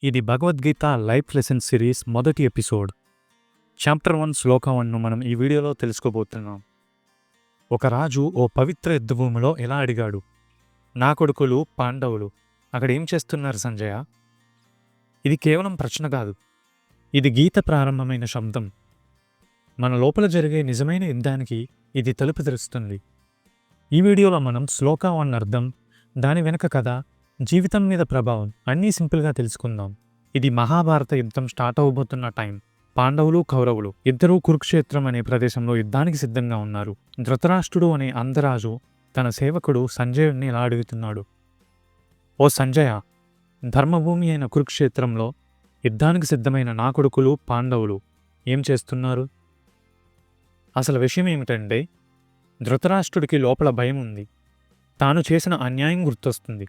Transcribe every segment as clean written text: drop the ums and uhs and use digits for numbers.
ఇది Bhagavad Gita life lesson series మొదటి episode. Chapter 1 శ్లోకం 1ను మనం ఈ వీడియోలో తెలుసుకోబోతున్నాం. ఒక రాజు ఓ పవిత్ర యుద్ధభూమిలో ఇలా అడిగాడు, నా కొడుకులు పాండవులు అక్కడ ఏం చేస్తున్నారు సంజయ? ఇది కేవలం ప్రశ్న కాదు, ఇది గీత ప్రారంభమైన శబ్దం. మన లోపల జరిగే నిజమైన యుద్ధానికి ఇది తలుపు తెరుస్తుంది. ఈ వీడియోలో మనం శ్లోకం 1 అర్థం, దాని వెనక కథ, జీవితం మీద ప్రభావం అన్నీ సింపుల్గా తెలుసుకుందాం. ఇది మహాభారత యుద్ధం స్టార్ట్ అవబోతున్న టైం. పాండవులు కౌరవులు ఇద్దరూ కురుక్షేత్రం అనే ప్రదేశంలో యుద్ధానికి సిద్ధంగా ఉన్నారు. ధృతరాష్ట్రుడు అనే అందరాజు తన సేవకుడు సంజయుడిని ఇలా అడుగుతున్నాడు, ఓ సంజయ, ధర్మభూమి అయిన కురుక్షేత్రంలో యుద్ధానికి సిద్ధమైన నా కొడుకులు పాండవులు ఏం చేస్తున్నారు? అసలు విషయం ఏమిటంటే, ధృతరాష్ట్రుడికి లోపల భయం ఉంది. తాను చేసిన అన్యాయం గుర్తొస్తుంది.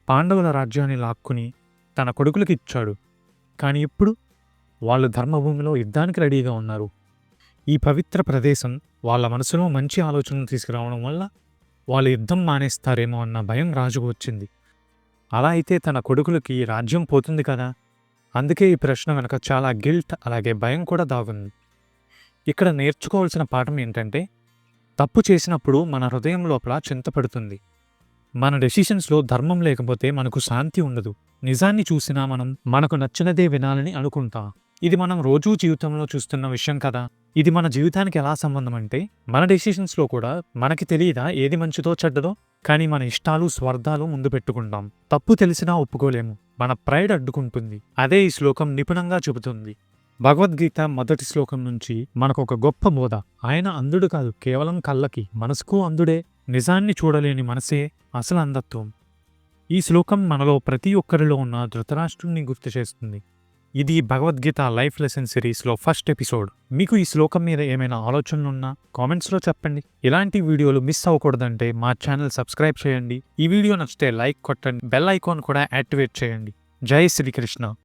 పాండవుల రాజ్యాన్ని లాక్కుని తన కొడుకులకి ఇచ్చాడు. కానీ ఇప్పుడు వాళ్ళు ధర్మభూమిలో యుద్ధానికి రెడీగా ఉన్నారు. ఈ పవిత్ర ప్రదేశం వాళ్ళ మనసులో మంచి ఆలోచనలు తీసుకురావడం వల్ల వాళ్ళు యుద్ధం మానేస్తారేమో అన్న భయం రాజుకు వచ్చింది. అలా అయితే తన కొడుకులకి రాజ్యం పోతుంది కదా. అందుకే ఈ ప్రశ్న వెనక చాలా గిల్ట్ అలాగే భయం కూడా దాగుంది. ఇక్కడ నేర్చుకోవాల్సిన పాఠం ఏంటంటే, తప్పు చేసినప్పుడు మన హృదయం లోపల చింతపడుతుంది. మన డెసిషన్స్లో ధర్మం లేకపోతే మనకు శాంతి ఉండదు. నిజాన్ని చూసినా మనం మనకు నచ్చినదే వినాలని అనుకుంటాం. ఇది మనం రోజూ జీవితంలో చూస్తున్న విషయం కదా. ఇది మన జీవితానికి ఎలా సంబంధం అంటే, మన డెసిషన్స్లో కూడా మనకి తెలియదా ఏది మంచిదో చెడ్డదో? కానీ మన ఇష్టాలు స్వార్థాలు ముందు పెట్టుకుంటాం. తప్పు తెలిసినా ఒప్పుకోలేము, మన ప్రైడ్ అడ్డుకుంటుంది. అదే ఈ శ్లోకం నిపుణంగా చెబుతుంది. భగవద్గీత మొదటి శ్లోకం నుంచి మనకు ఒక గొప్ప బోధ. ఆయన అంధుడు కాదు, కేవలం కళ్ళకి, మనసుకు అంధుడే. నిజాన్ని చూడలేని మనసే అసలు అంధత్వం. ఈ శ్లోకం మనలో ప్రతి ఒక్కరిలో ఉన్న ధృతరాష్ట్రుడిని గుర్తు చేస్తుంది. ఇది భగవద్గీత లైఫ్ లెసన్ సిరీస్లో ఫస్ట్ ఎపిసోడ్. మీకు ఈ శ్లోకం మీద ఏమైనా ఆలోచనలున్నా కామెంట్స్లో చెప్పండి. ఇలాంటి వీడియోలు మిస్ అవ్వకూడదంటే మా ఛానల్ సబ్స్క్రైబ్ చేయండి. ఈ వీడియో నచ్చితే లైక్ కొట్టండి, బెల్ ఐకాన్ కూడా యాక్టివేట్ చేయండి. జై శ్రీకృష్ణ.